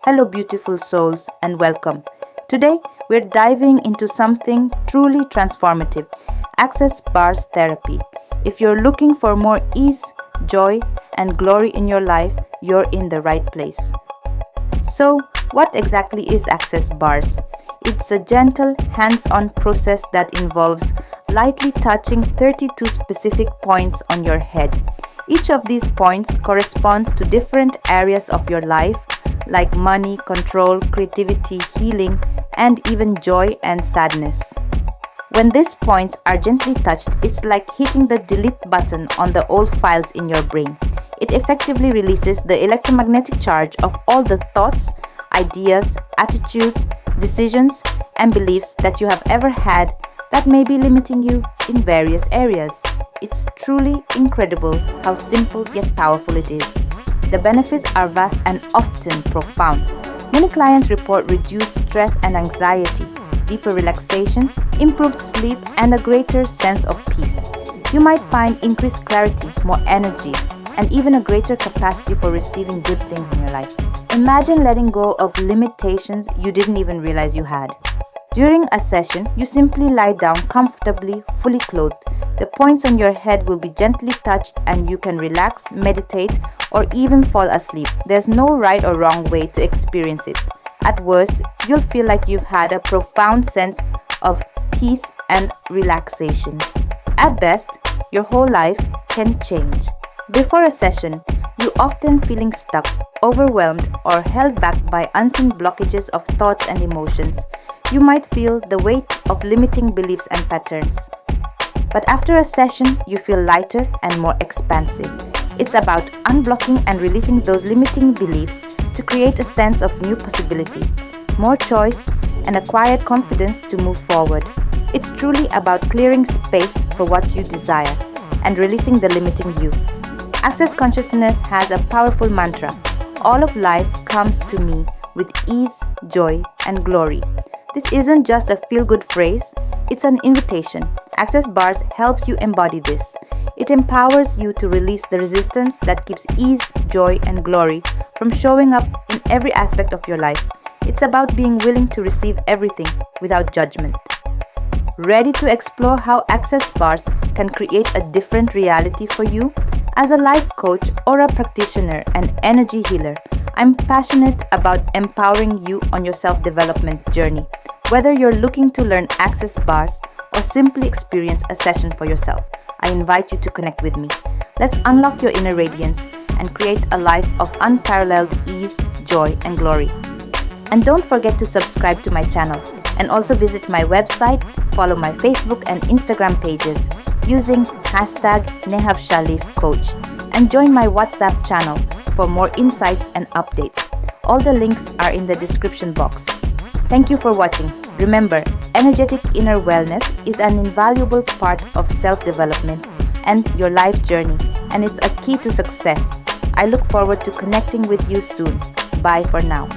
Hello, beautiful souls, and welcome. Today, we're diving into something truly transformative: access bars therapy. If you're looking for more ease, joy, and glory in your life, you're in the right place. So, what exactly is access bars? It's a gentle, hands on process that involves lightly touching 32 specific points on your head. Each of these points corresponds to different areas of your life, like money, control, creativity, healing, and even joy and sadness. When these points are gently touched, it's like hitting the delete button on the old files in your brain. It effectively releases the electromagnetic charge of all the thoughts, ideas, attitudes, decisions, and beliefs that you have ever had that may be limiting you in various areas. It's truly incredible how simple yet powerful it is. The benefits are vast and often profound. Many clients report reduced stress and anxiety, deeper relaxation, improved sleep, and a greater sense of peace. You might find increased clarity, more energy, and even a greater capacity for receiving good things in your life. Imagine letting go of limitations you didn't even realize you had. During a session, you simply lie down comfortably, fully clothed. The points on your head will be gently touched and you can relax, meditate, or even fall asleep. There's no right or wrong way to experience it. At worst, you'll feel like you've had a profound sense of peace and relaxation. At best, your whole life can change. Before a session, you often feeling stuck, overwhelmed, or held back by unseen blockages of thoughts and emotions. You might feel the weight of limiting beliefs and patterns. But after a session, you feel lighter and more expansive. It's about unblocking and releasing those limiting beliefs to create a sense of new possibilities, more choice, and a quiet confidence to move forward. It's truly about clearing space for what you desire and releasing the limiting you. Access Consciousness has a powerful mantra: all of life comes to me with ease, joy, and glory. This isn't just a feel-good phrase, it's an invitation. Access Bars helps you embody this. It empowers you to release the resistance that keeps ease, joy, and glory from showing up in every aspect of your life. It's about being willing to receive everything without judgment. Ready to explore how Access Bars can create a different reality for you? As a life coach or a practitioner and energy healer, I'm passionate about empowering you on your self-development journey. Whether you're looking to learn Access Bars or simply experience a session for yourself, I invite you to connect with me. Let's unlock your inner radiance and create a life of unparalleled ease, joy, and glory. And don't forget to subscribe to my channel and also visit my website, follow my Facebook and Instagram pages using hashtag Neha V Coach, and join my WhatsApp channel for more insights and updates. All the links are in the description box. Thank you for watching. Remember, energetic inner wellness is an invaluable part of self-development and your life journey, and it's a key to success. I look forward to connecting with you soon. Bye for now.